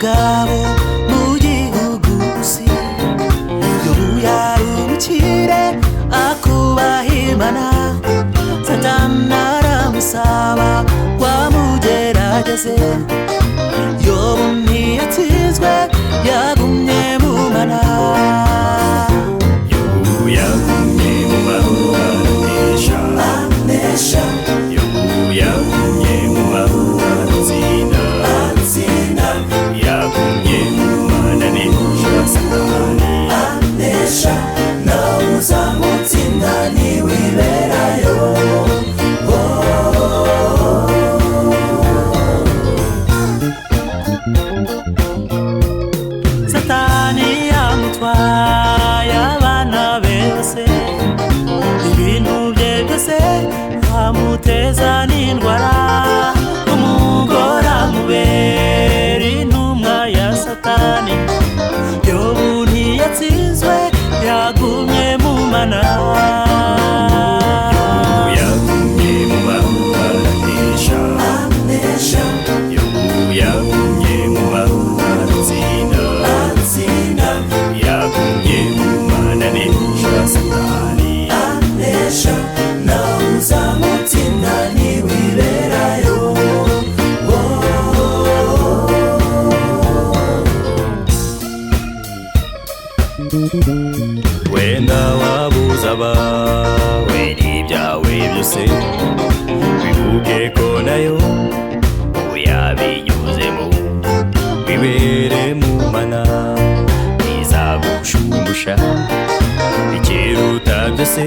umugabo mu gihugu si yobu yari umukire akubaha Imana Satani aramusaba wamugerageze yobu ntiyatsinzwe yagumye mu Mana yobu yagumye mu makuba anesha yobu yagumye mu makuba atsinda yagumye mu Mana anesha Satani anesha nawe uzamutsinda niwiberayo Satani yamutwaye abana be bose ibintu bye byose amuteza n'indwara umugore amubera intumwa ya Satani yobu ntiyatsinzwe yagumye mu Mana yobu yagumye mu makuba anesha yobu yagumye mu makuba atsinda yagumye mu Mana anesha Satani anesha nawe uzamutsinda niwiberayo wenda wabuze abawe n'ibyawe byose bivuge ko nayo yabinyuzemo wibere mu Mana izagushumbusha ikiruta byose